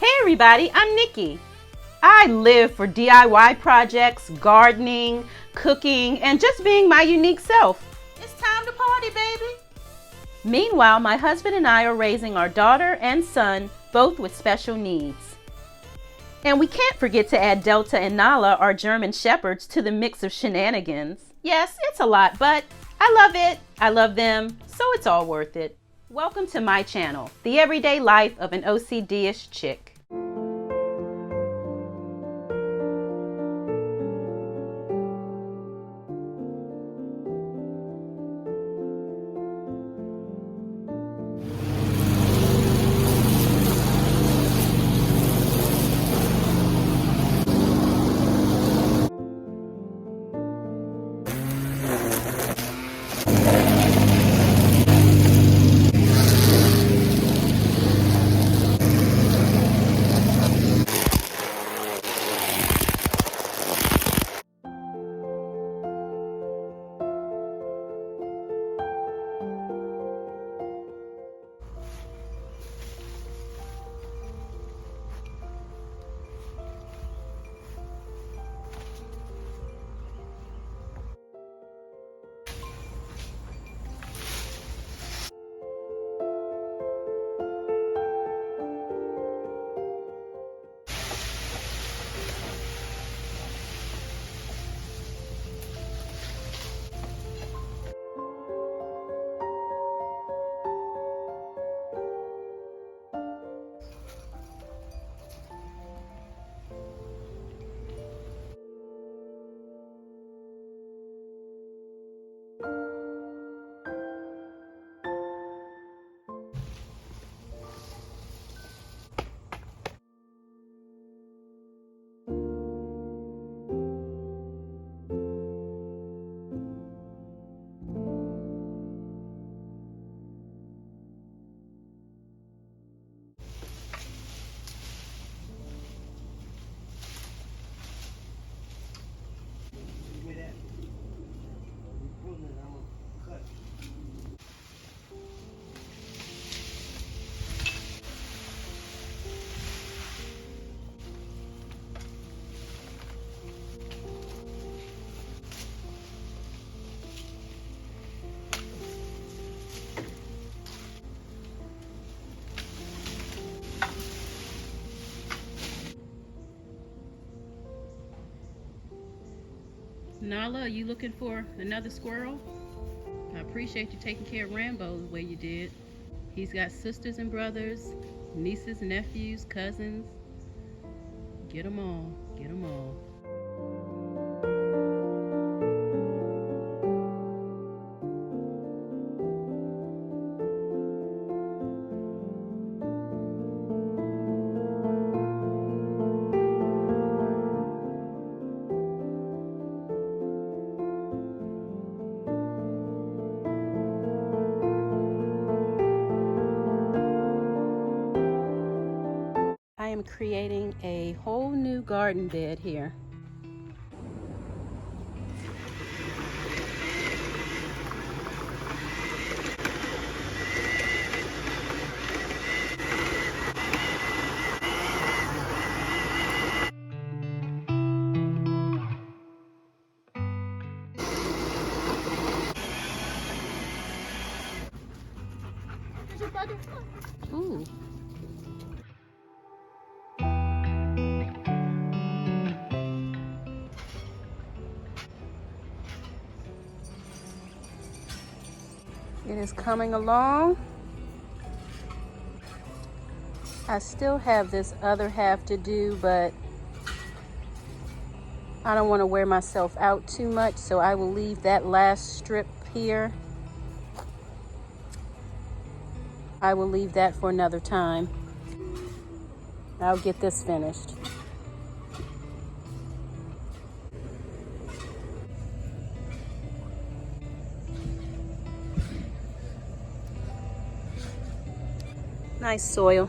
Hey everybody, I'm Nikki. I live for DIY projects, gardening, cooking, and just being my unique self. It's time to party, baby. Meanwhile, my husband and I are raising our daughter and son, both with special needs. And we can't forget to add Delta and Nala, our German shepherds, to the mix of shenanigans. Yes, it's a lot, but I love it. I love them, so it's all worth it. Welcome to my channel, The Everyday Life of an OCDish Chick. Nala, are you looking for another squirrel? I appreciate you taking care of Rambo the way you did. He's got sisters and brothers, nieces, nephews, cousins. Get 'em all, get 'em all. I am creating a whole new garden bed here. Ooh. It is coming along. I still have this other half to do, but I don't want to wear myself out too much, so I will leave that last strip here. I will leave that for another time. I'll get this finished. Nice soil.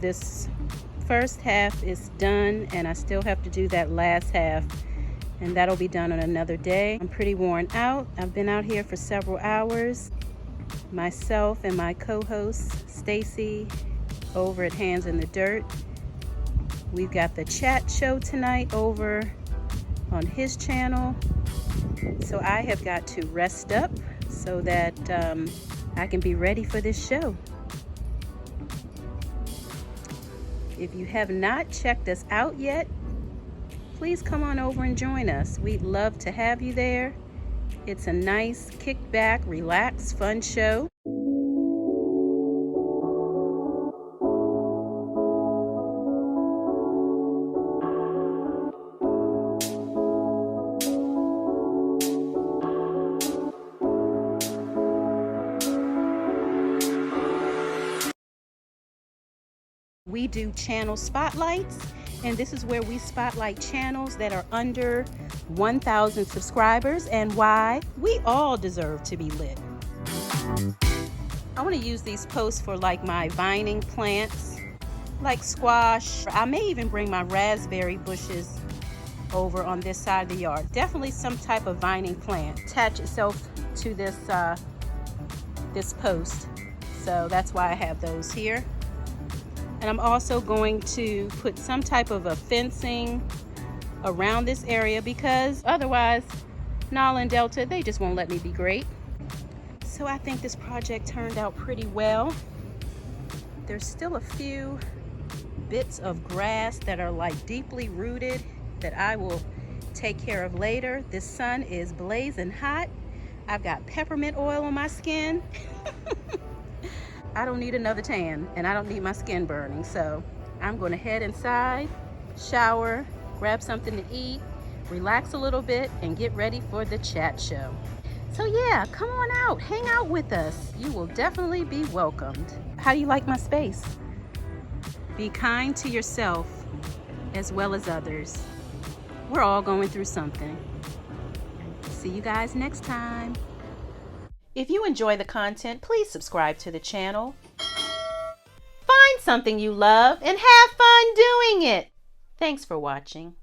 this first half is done, and I still have to do that last half, and that'll be done on another day. I'm pretty worn out. I've been out here for several hours. Myself and my co-host Stacy over at Hands in the Dirt. We've got the chat show tonight over on his channel, so I have got to rest up so that I can be ready for this show. If you have not checked us out yet, please come on over and join us. We'd love to have you there. It's a nice, kick-back, relaxed, fun show. We do channel spotlights, and this is where we spotlight channels that are under 1,000 subscribers and why we all deserve to be lit. I want to use these posts for like my vining plants, like squash. I may even bring my raspberry bushes over on this side of the yard. Definitely some type of vining plant. Attach itself to this, this post. So that's why I have those here. And I'm also going to put some type of a fencing around this area because otherwise Nala and Delta, they just won't let me be great. So I think this project turned out pretty well. There's still a few bits of grass that are like deeply rooted that I will take care of later. This sun is blazing hot. I've got peppermint oil on my skin. I don't need another tan, and I don't need my skin burning, so I'm going to head inside, shower, grab something to eat, relax a little bit, and get ready for the chat show. So yeah, come on out, hang out with us. You will definitely be welcomed. How do you like my space? Be kind to yourself as well as others. We're all going through something. See you guys next time. If you enjoy the content, please subscribe to the channel. Find something you love and have fun doing it. Thanks for watching.